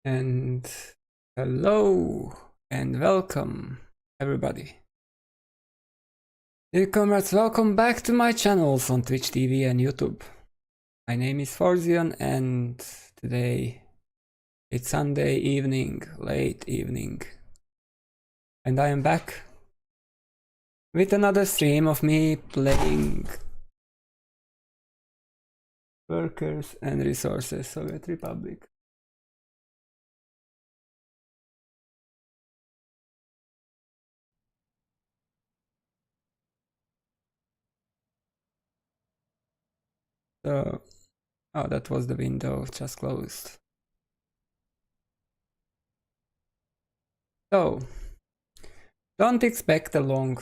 And hello and welcome everybody. Dear comrades, welcome back to my channels on Twitch TV and YouTube. My name is Forzion and today it's Sunday evening, late evening. And I am back with another stream of me playing Workers and Resources Soviet Republic. So, oh, that was the window just closed. So, don't expect a long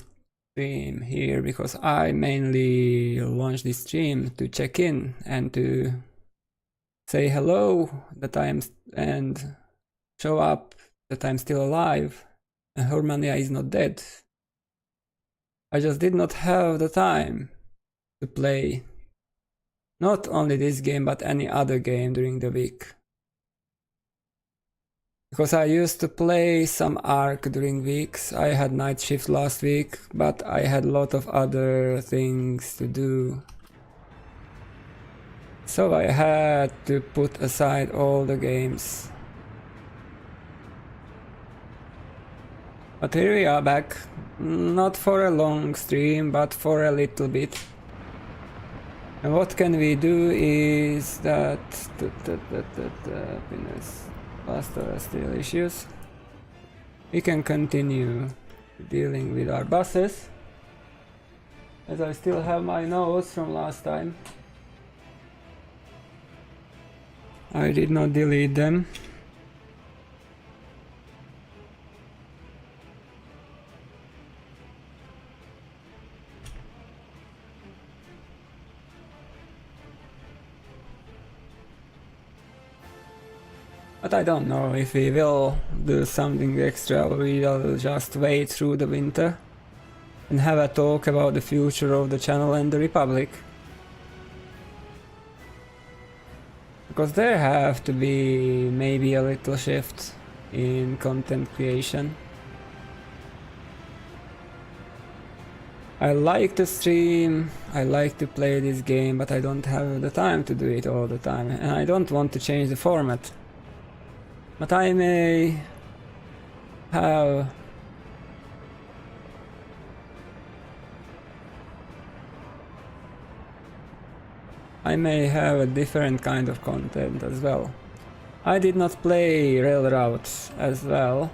stream here because I mainly launched this stream to check in and to say hello that I am and show up that I'm still alive and Hurmania is not dead. I just did not have the time to play not only this game but any other game during the week. Because I used to play some Ark during weeks. I had night shift last week, but I had a lot of other things to do. So I had to put aside all the games. But here we are back. Not for a long stream, but for a little bit. And what can we do is that happiness. Faster still issues. We can continue dealing with our bosses, as I still have my notes from last time. I did not delete them. But I don't know if we will do something extra or we will just wait through the winter and have a talk about the future of the channel and the Republic. Because there have to be maybe a little shift in content creation. I like to stream, I like to play this game, but I don't have the time to do it all the time and I don't want to change the format. But I may have a different kind of content as well. I did not play Railroads as well.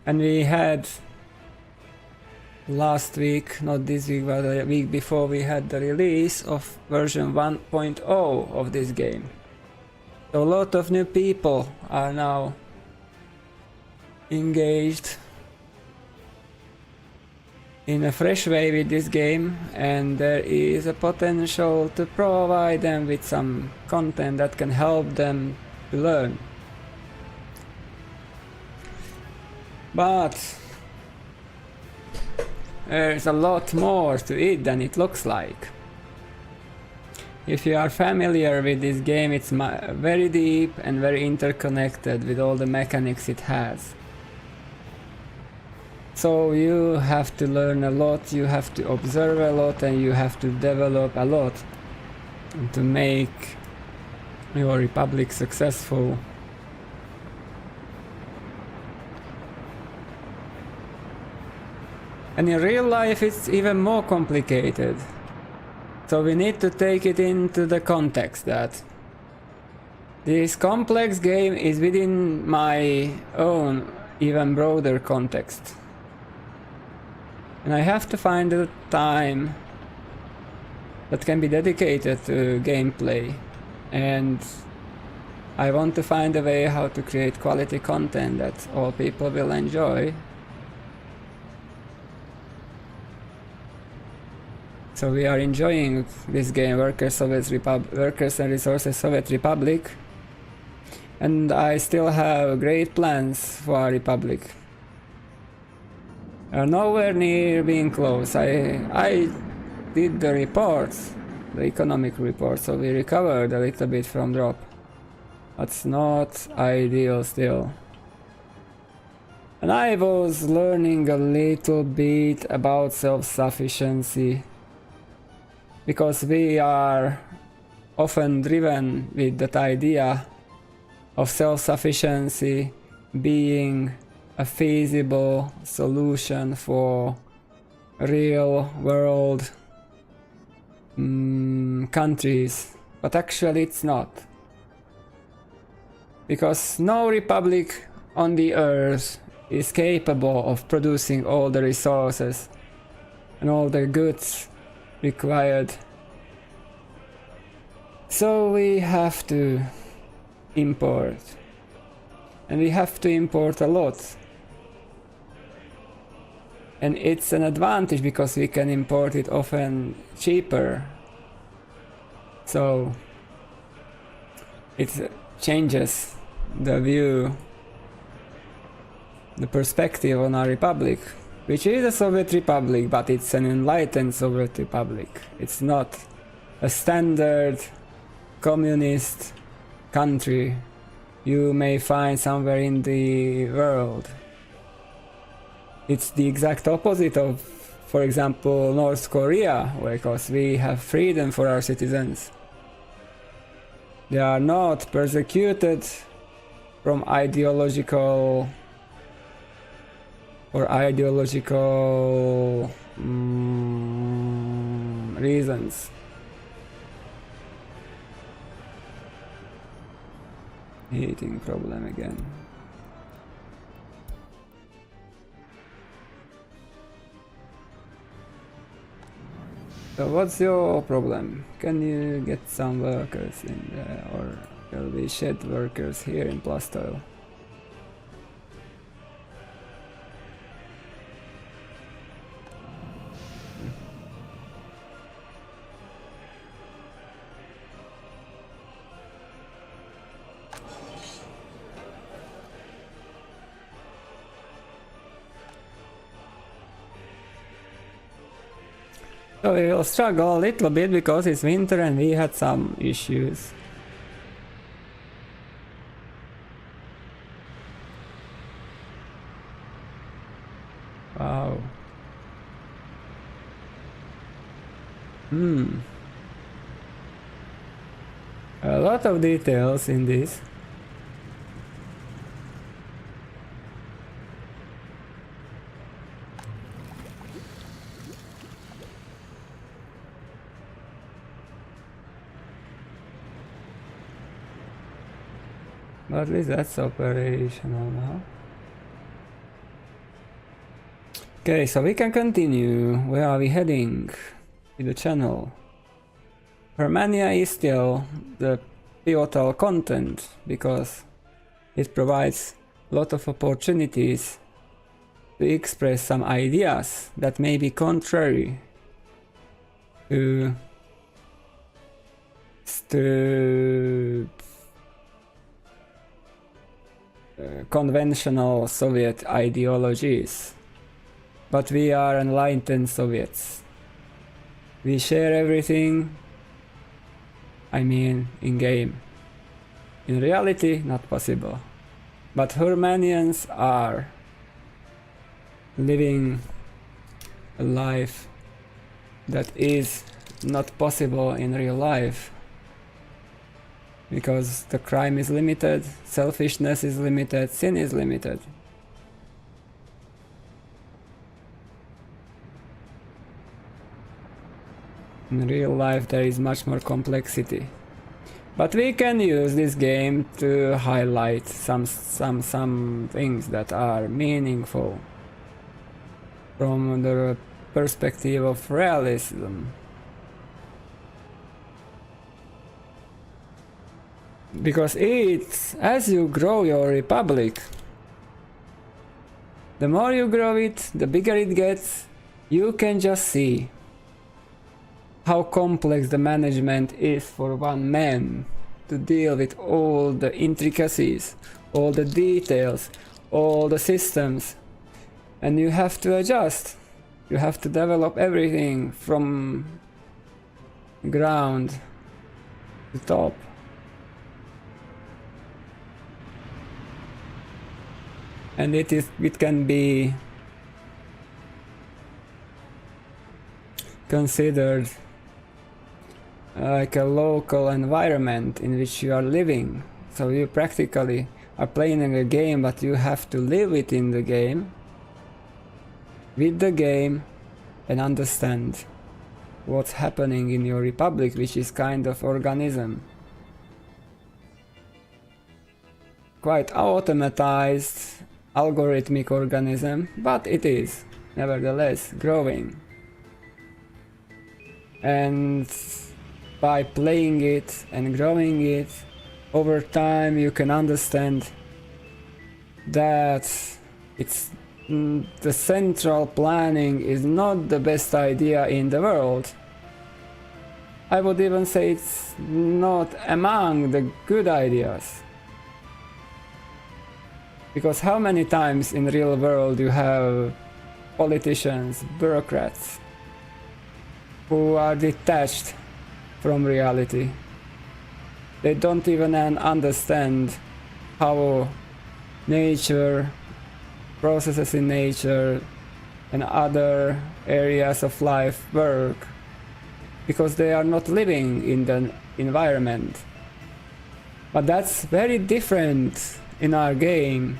And we had last week, not this week, but a week before, we had the release of version 1.0 of this game. So a lot of new people are now engaged in a fresh way with this game, and there is a potential to provide them with some content that can help them to learn. But there's a lot more to it than it looks like. If you are familiar with this game, it's very deep and very interconnected with all the mechanics it has. So you have to learn a lot, you have to observe a lot, and you have to develop a lot to make your Republic successful. And in real life it's even more complicated. So we need to take it into the context that this complex game is within my own even broader context. And I have to find a time that can be dedicated to gameplay. And I want to find a way how to create quality content that all people will enjoy. So we are enjoying this game, Workers and Resources Soviet Republic, and I still have great plans for our Republic. Nowhere near being close. I did the reports the economic report, so we recovered a little bit from drop. That's not ideal still. And I was learning a little bit about self-sufficiency, because we are often driven with that idea of self-sufficiency being a feasible solution for real world countries, but actually it's not. Because no republic on the earth is capable of producing all the resources and all the goods required. So we have to import. And we have to import a lot. And it's an advantage because we can import it often cheaper. So it changes the view, the perspective on our republic, which is a Soviet republic, but it's an enlightened Soviet republic. It's not a standard communist country you may find somewhere in the world. It's the exact opposite of, for example, North Korea, because we have freedom for our citizens. They are not persecuted from ideological reasons. Heating problem again. So what's your problem? Can you get some workers in there, or will we shed workers here in Plastoil? So we will struggle a little bit because it's winter and we had some issues. Wow. A lot of details in this. But at least that's operational now. Okay, so we can continue. Where are we heading? To the channel. Hurmania is still the pivotal content because it provides a lot of opportunities to express some ideas that may be contrary to conventional Soviet ideologies. But we are enlightened Soviets. We share everything, I mean in game. In reality, not possible. But Hurmanians are living a life that is not possible in real life. Because the crime is limited, selfishness is limited, sin is limited. In real life there is much more complexity. But we can use this game to highlight some things that are meaningful from the perspective of realism. Because it's, as you grow your republic, the more you grow it, the bigger it gets, you can just see how complex the management is for one man to deal with all the intricacies, all the details, all the systems. And you have to adjust. You have to develop everything from ground, the top. And it can be considered like a local environment in which you are living. So you practically are playing a game, but you have to live within the game, with the game, and understand what's happening in your republic, which is kind of organism. Quite automatized, algorithmic organism, but it is nevertheless growing. And by playing it and growing it over time, you can understand that it's the central planning is not the best idea in the world. I would even say it's not among the good ideas. Because how many times in real world you have politicians, bureaucrats, who are detached from reality. They don't even understand how nature, processes in nature and other areas of life work, because they are not living in the environment. But that's very different in our game,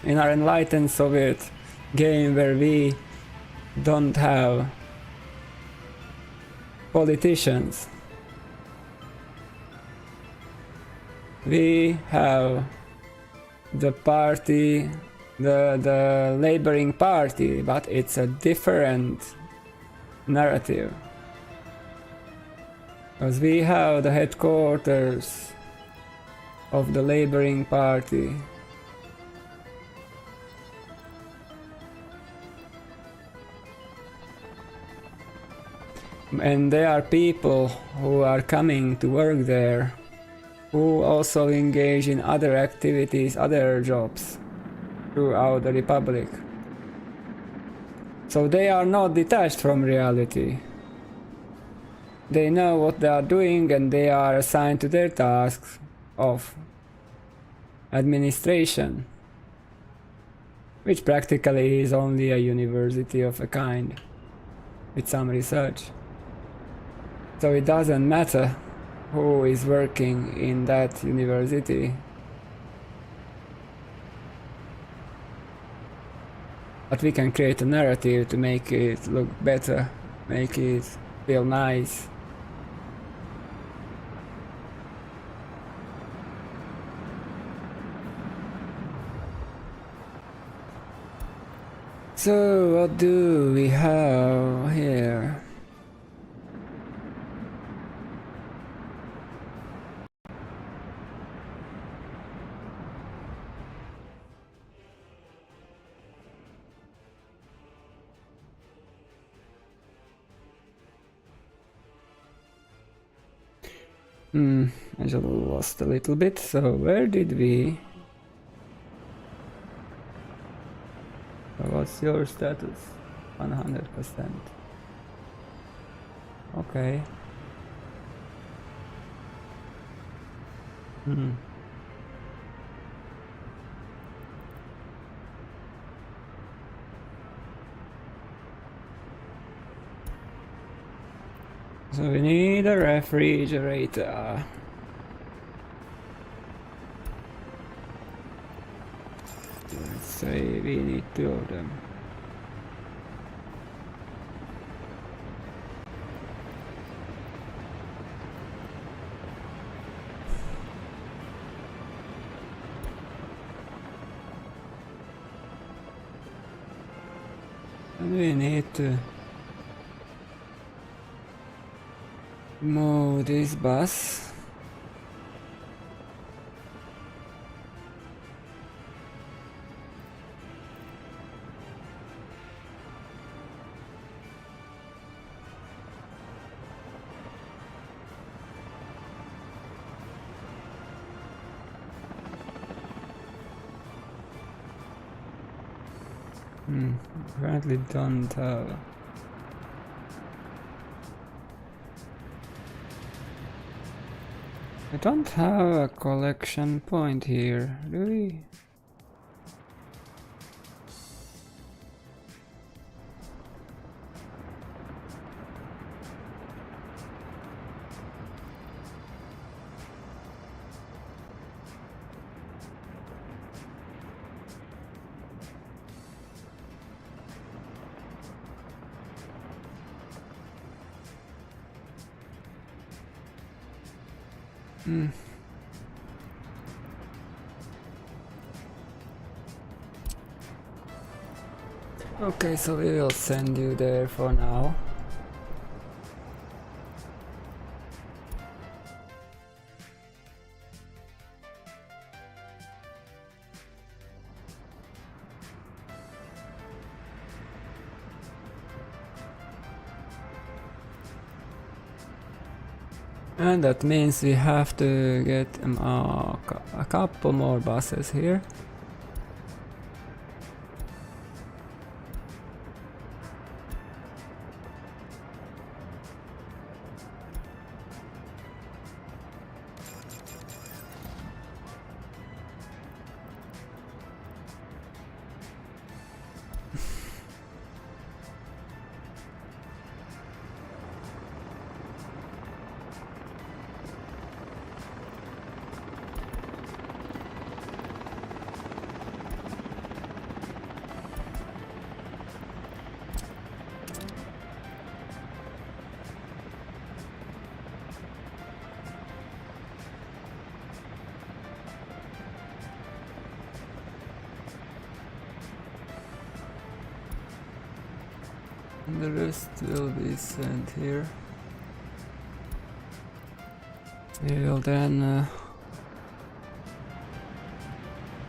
in our enlightened Soviet game, where we don't have politicians. We have the party, the laboring party, but it's a different narrative. Because we have the headquarters of the laboring party. And there are people who are coming to work there, who also engage in other activities, other jobs throughout the Republic. So they are not detached from reality. They know what they are doing and they are assigned to their tasks of administration, which practically is only a university of a kind, with some research. So it doesn't matter who is working in that university. But we can create a narrative to make it look better, make it feel nice. So what do we have here? I just lost a little bit, so where did we... What's your status? 100%. Okay. So we need a refrigerator. Let's say we need 2 of them. And we need to move this bus. Apparently don't have. I don't have a collection point here, do we? Okay, so we will send you there for now. And that means we have to get a couple more buses here. And the rest will be sent here. We will then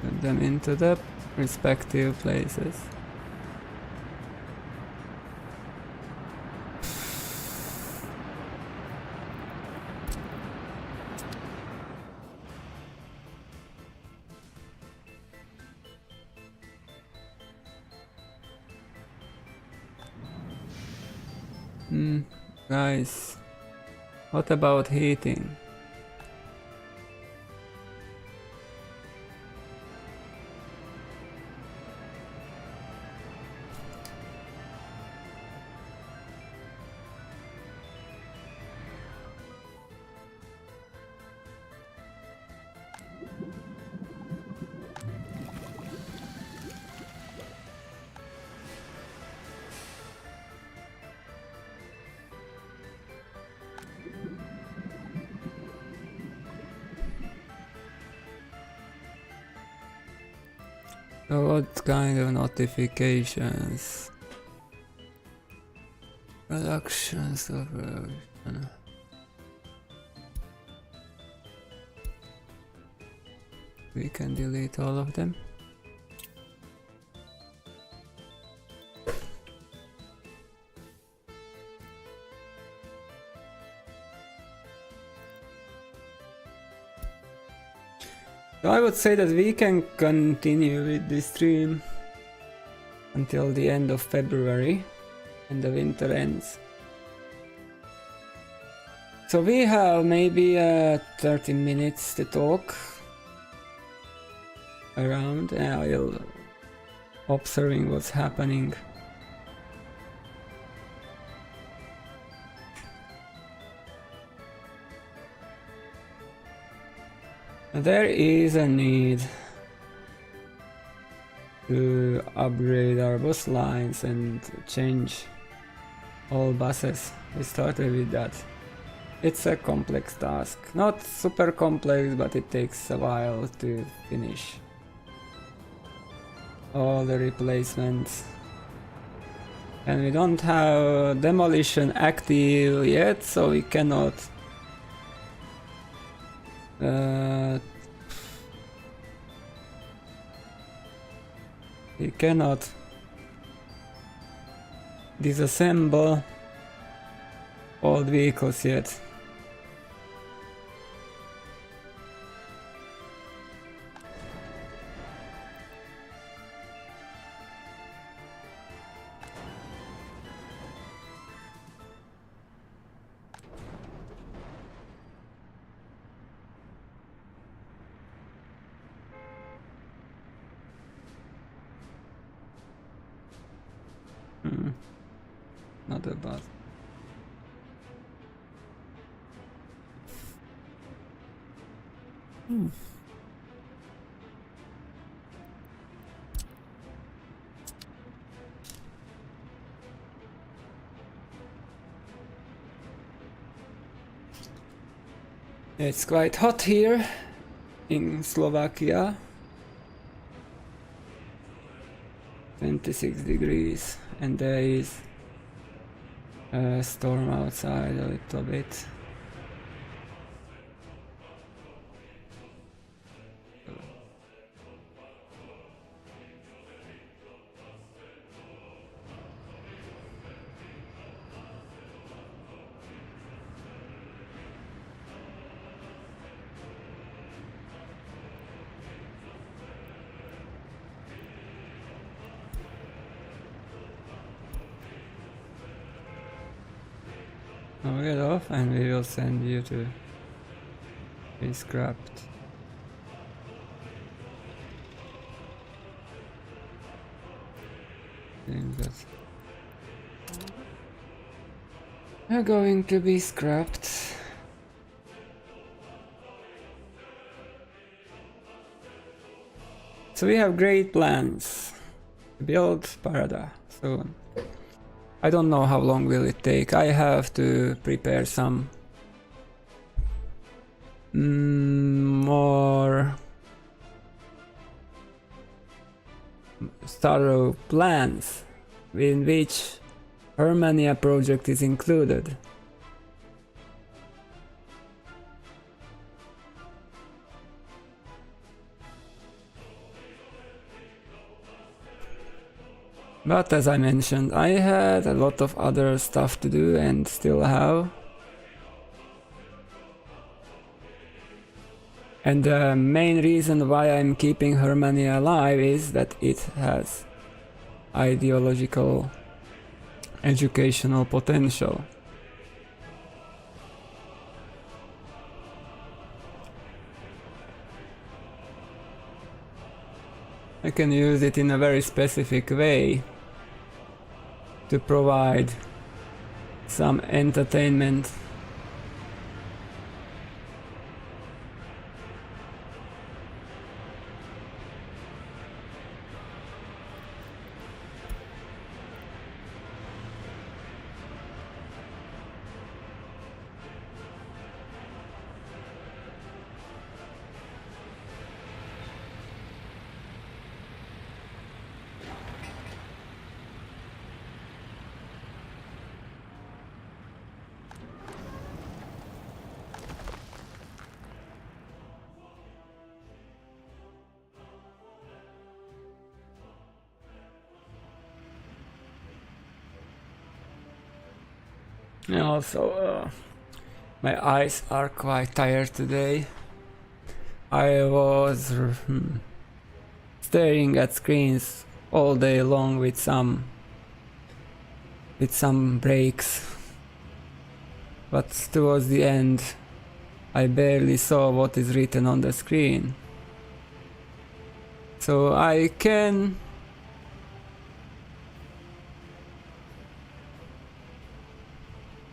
put them into the respective places. Guys, what about heating? So what kind of notifications? Productions of we can delete all of them. So I would say that we can continue with this stream until the end of February and the winter ends. So we have maybe 30 minutes to talk around, and I'll observing what's happening. There is a need to upgrade our bus lines and change all buses. We started with that. It's a complex task. Not super complex, but it takes a while to finish all the replacements. And we don't have demolition active yet, so we cannot disassemble old vehicles yet. the bus. It's quite hot here in Slovakia. 26 degrees, and there is a storm outside a little bit. Now get off and we will send you to be scrapped. Think that you're going to be scrapped. So we have great plans to build Parada soon. I don't know how long will it take. I have to prepare some more thorough plans in which Hurmania project is included. But as I mentioned, I had a lot of other stuff to do and still have. And the main reason why I'm keeping Hurmania alive is that it has ideological, educational potential. I can use it in a very specific way to provide some entertainment. And also, my eyes are quite tired today. I was staring at screens all day long with some breaks, but towards the end I barely saw what is written on the screen. So I can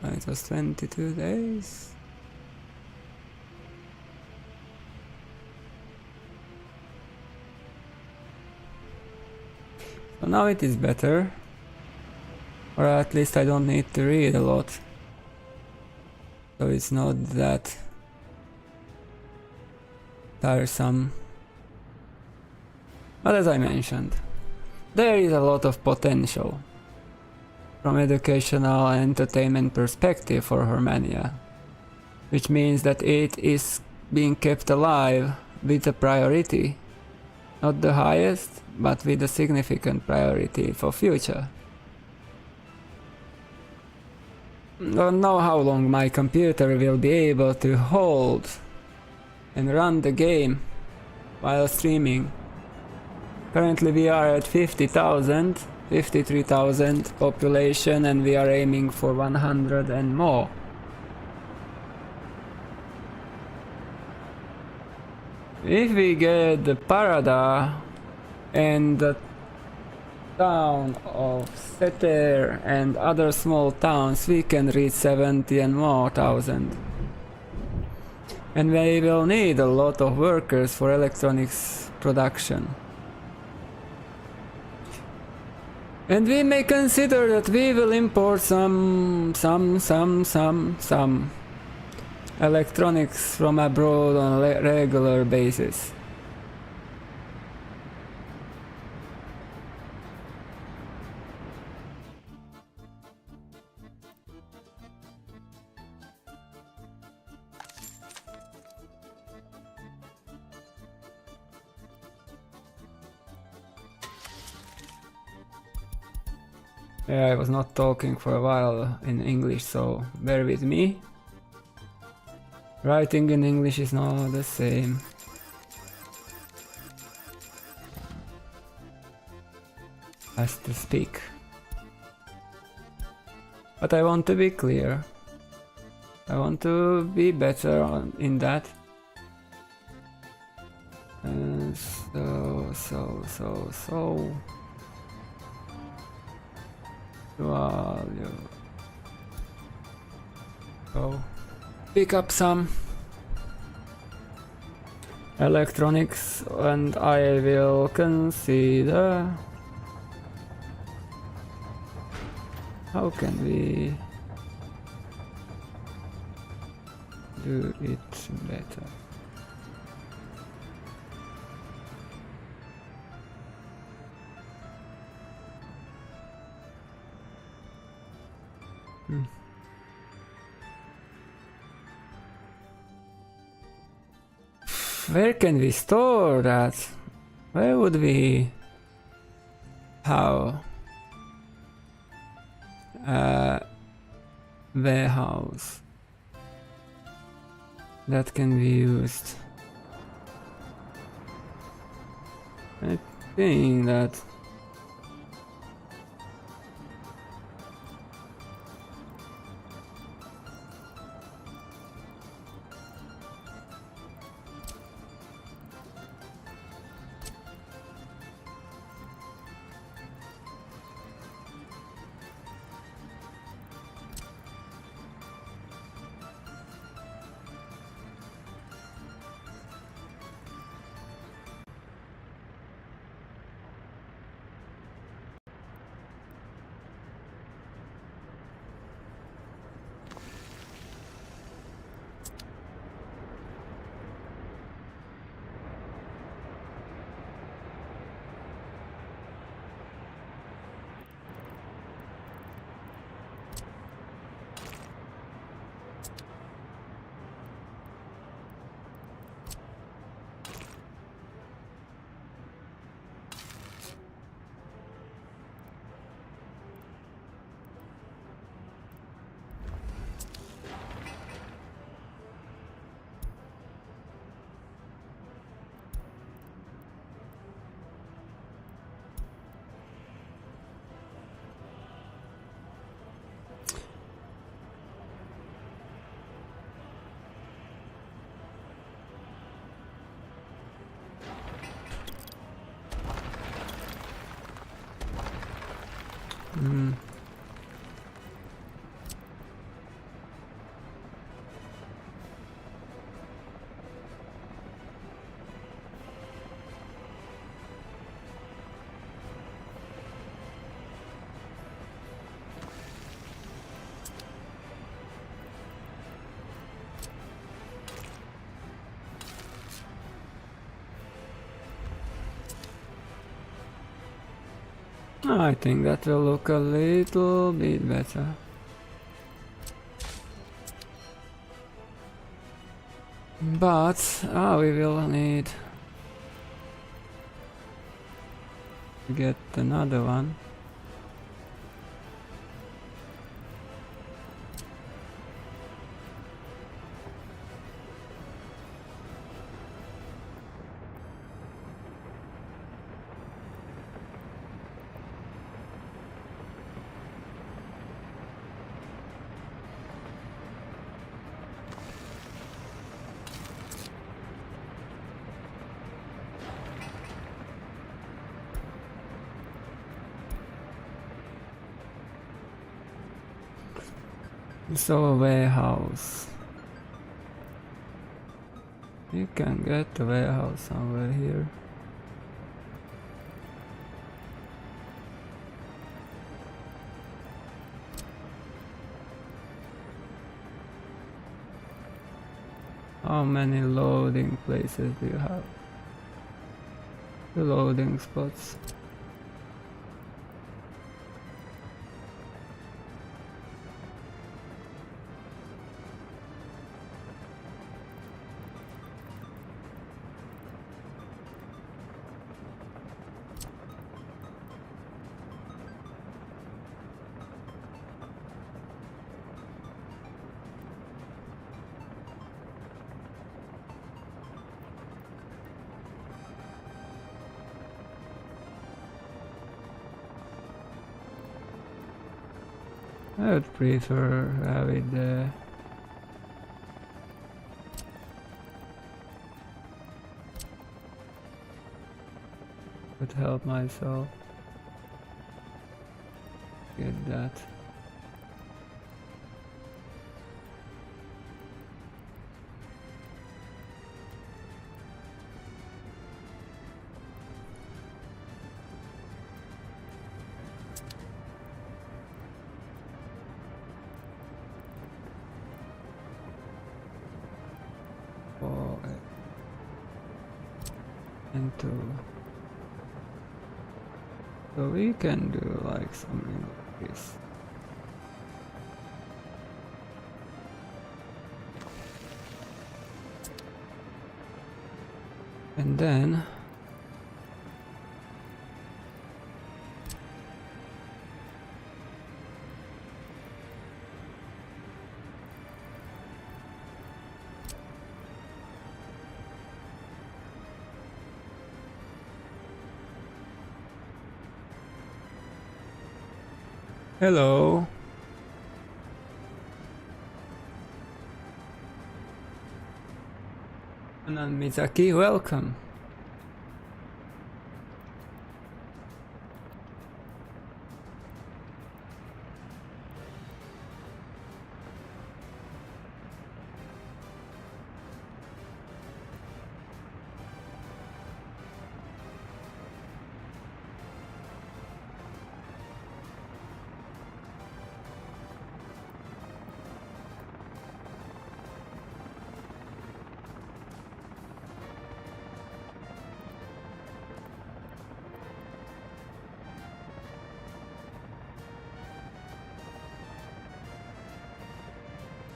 it was 22 days. So now it is better. Or at least I don't need to read a lot. So it's not that tiresome. But as I mentioned, there is a lot of potential from educational and entertainment perspective for Hurmania, which means that it is being kept alive with a priority, not the highest, but with a significant priority for future. Don't know how long my computer will be able to hold and run the game while streaming. Currently we are at 50,000. 53,000 population and we are aiming for 100 and more. If we get the Parada and the town of Seter and other small towns, we can reach 70 and more thousand. And we will need a lot of workers for electronics production. And we may consider that we will import some electronics from abroad on a regular basis. Yeah, I was not talking for a while in English, so bear with me. Writing in English is not the same as to speak. But I want to be clear. I want to be better in that. So. Go pick up some electronics and I will consider how can we do it better. Where can we store that? Where would we have a warehouse that can be used? I think that I think that will look a little bit better. But we will need to get another one. So a warehouse. You can get a warehouse somewhere here. How many loading places do you have? The loading spots. I would prefer have it there. Could help myself get that. Into so we can do like something like this. And then hello. And Mizaki, welcome.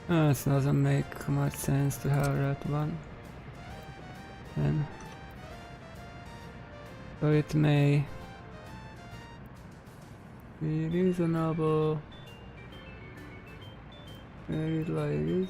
It doesn't make much sense to have that one. Then, so it may be reasonable. Maybe like this.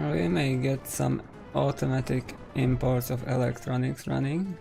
We may get some automatic imports of electronics running.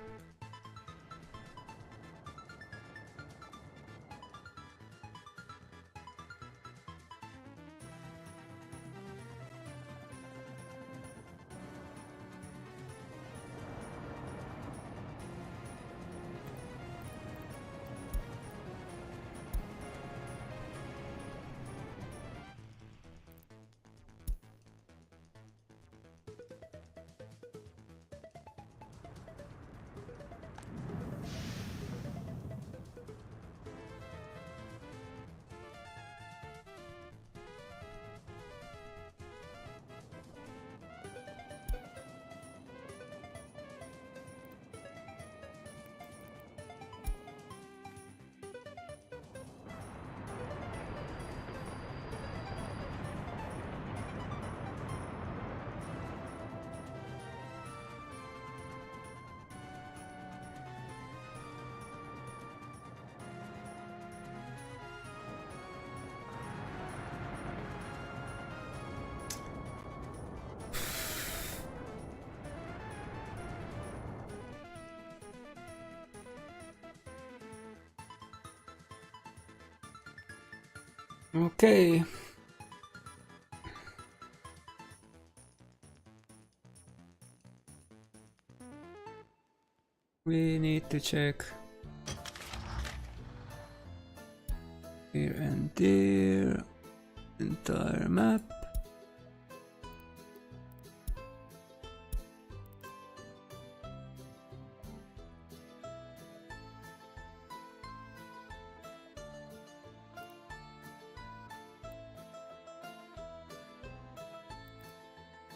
Okay. We need to check here and there, entire map.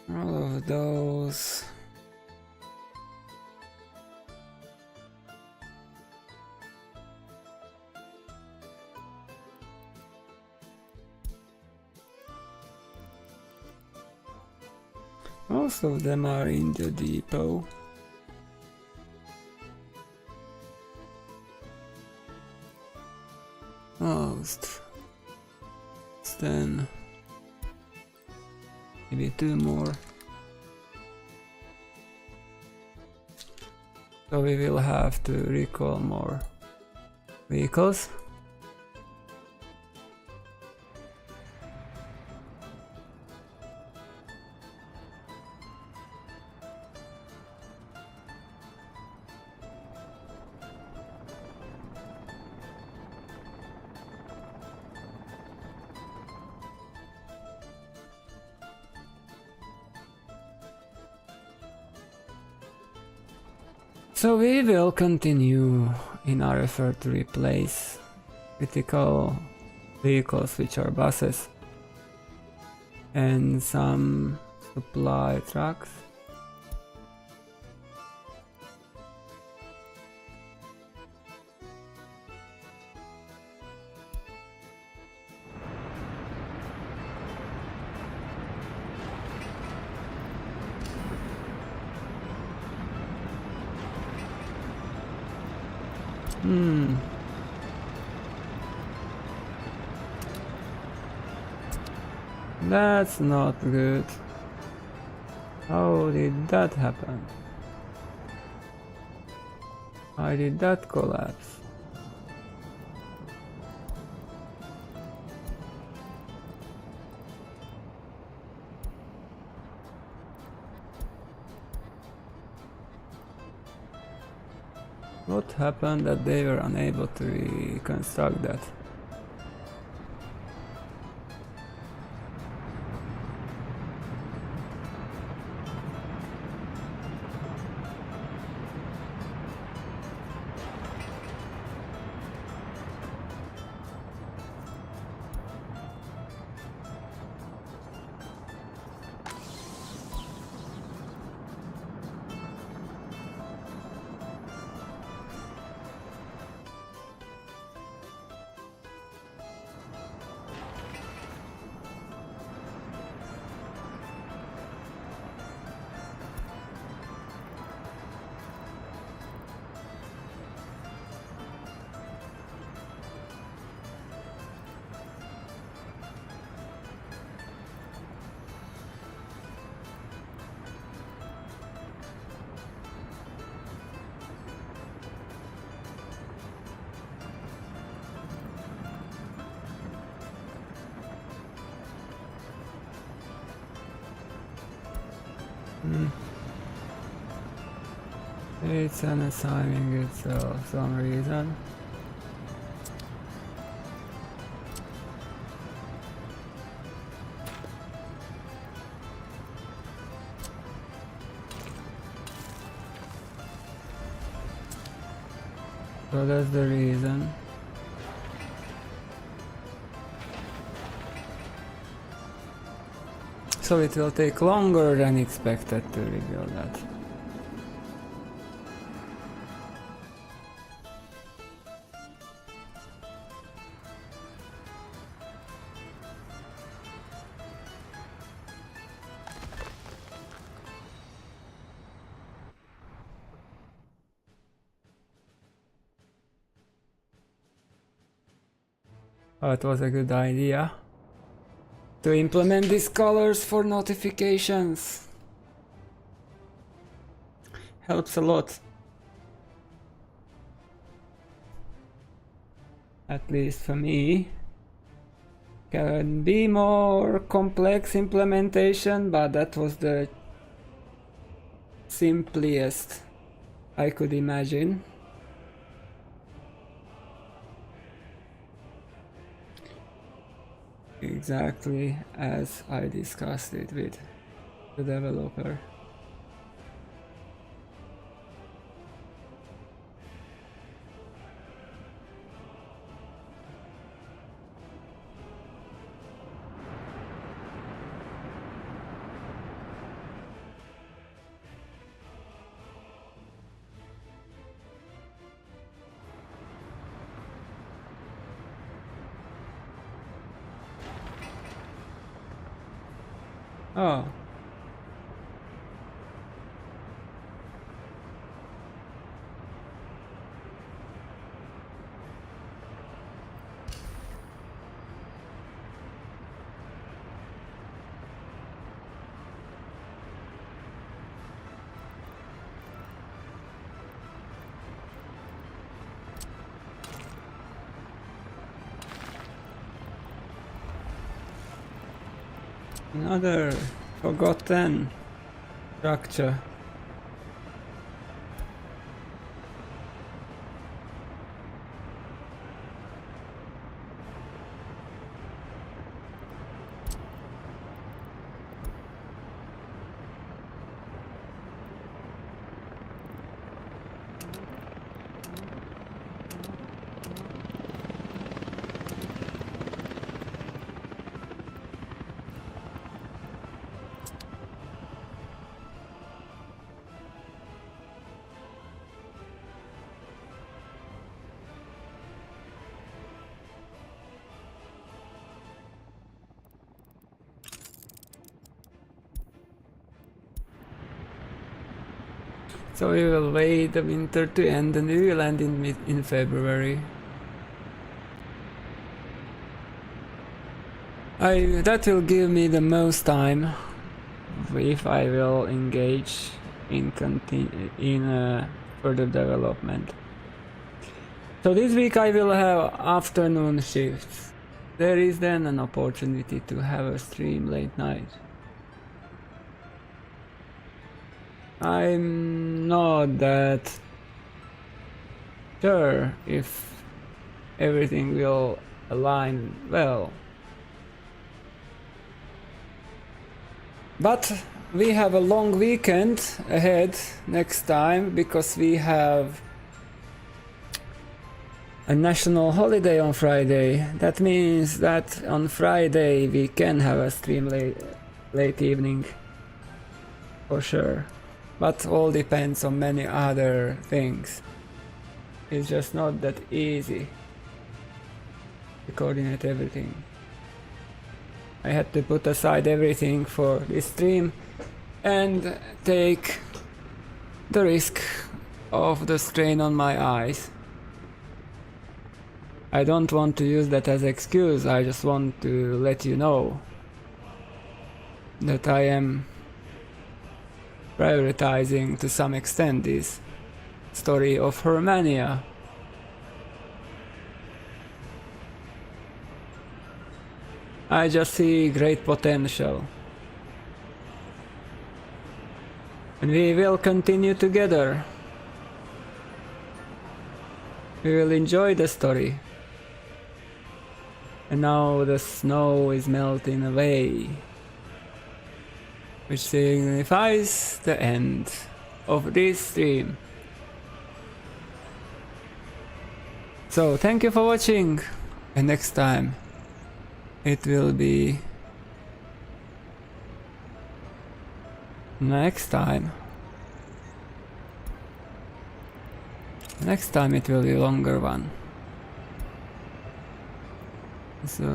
All of those. Most of them are in the depot. Most. 10. Maybe 2 more. So we will have to recall more vehicles. So we will continue in our effort to replace critical vehicles, which are buses, and some supply trucks. That's not good. How did that happen? Why did that collapse? What happened that they were unable to reconstruct that? It's unassigning it for some reason. So that's the reason. So it will take longer than expected to reveal that. Oh, it was a good idea to implement these colors for notifications. Helps a lot. At least for me. Can be more complex implementation, but that was the simplest I could imagine. Exactly as I discussed it with the developer. Oh. Another forgotten structure. So we will wait the winter to end and we will end in February. That will give me the most time if I will engage in further development. So this week I will have afternoon shifts. There is then an opportunity to have a stream late night. I'm not that sure if everything will align well. But we have a long weekend ahead next time because we have a national holiday on Friday. That means that on Friday we can have a stream late evening for sure. But all depends on many other things. It's just not that easy to coordinate everything. I had to put aside everything for this stream and take the risk of the strain on my eyes. I don't want to use that as excuse, I just want to let you know that I am prioritizing to some extent this story of Hurmania. I just see great potential. And we will continue together. We will enjoy the story. And now the snow is melting away, which signifies the end of this stream. So thank you for watching, and next time it will be next time it will be a longer one. So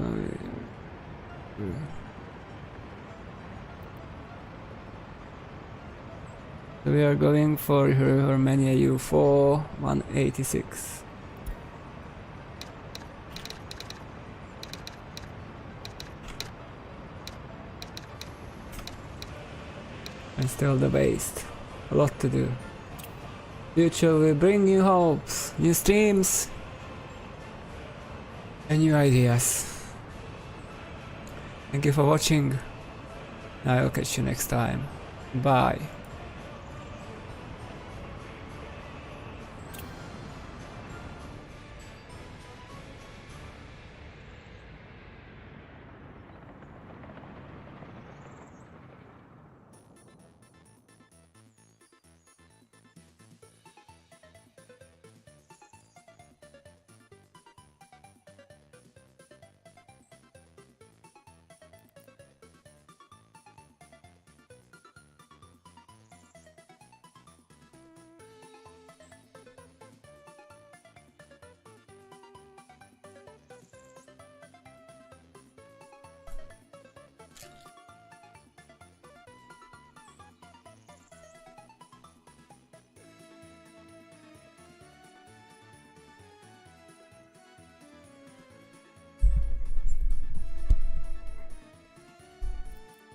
we are going for Hurmania U4 186. And still the waste. A lot to do. Future will bring new hopes, new streams, and new ideas. Thank you for watching. I will catch you next time. Bye.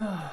Ah.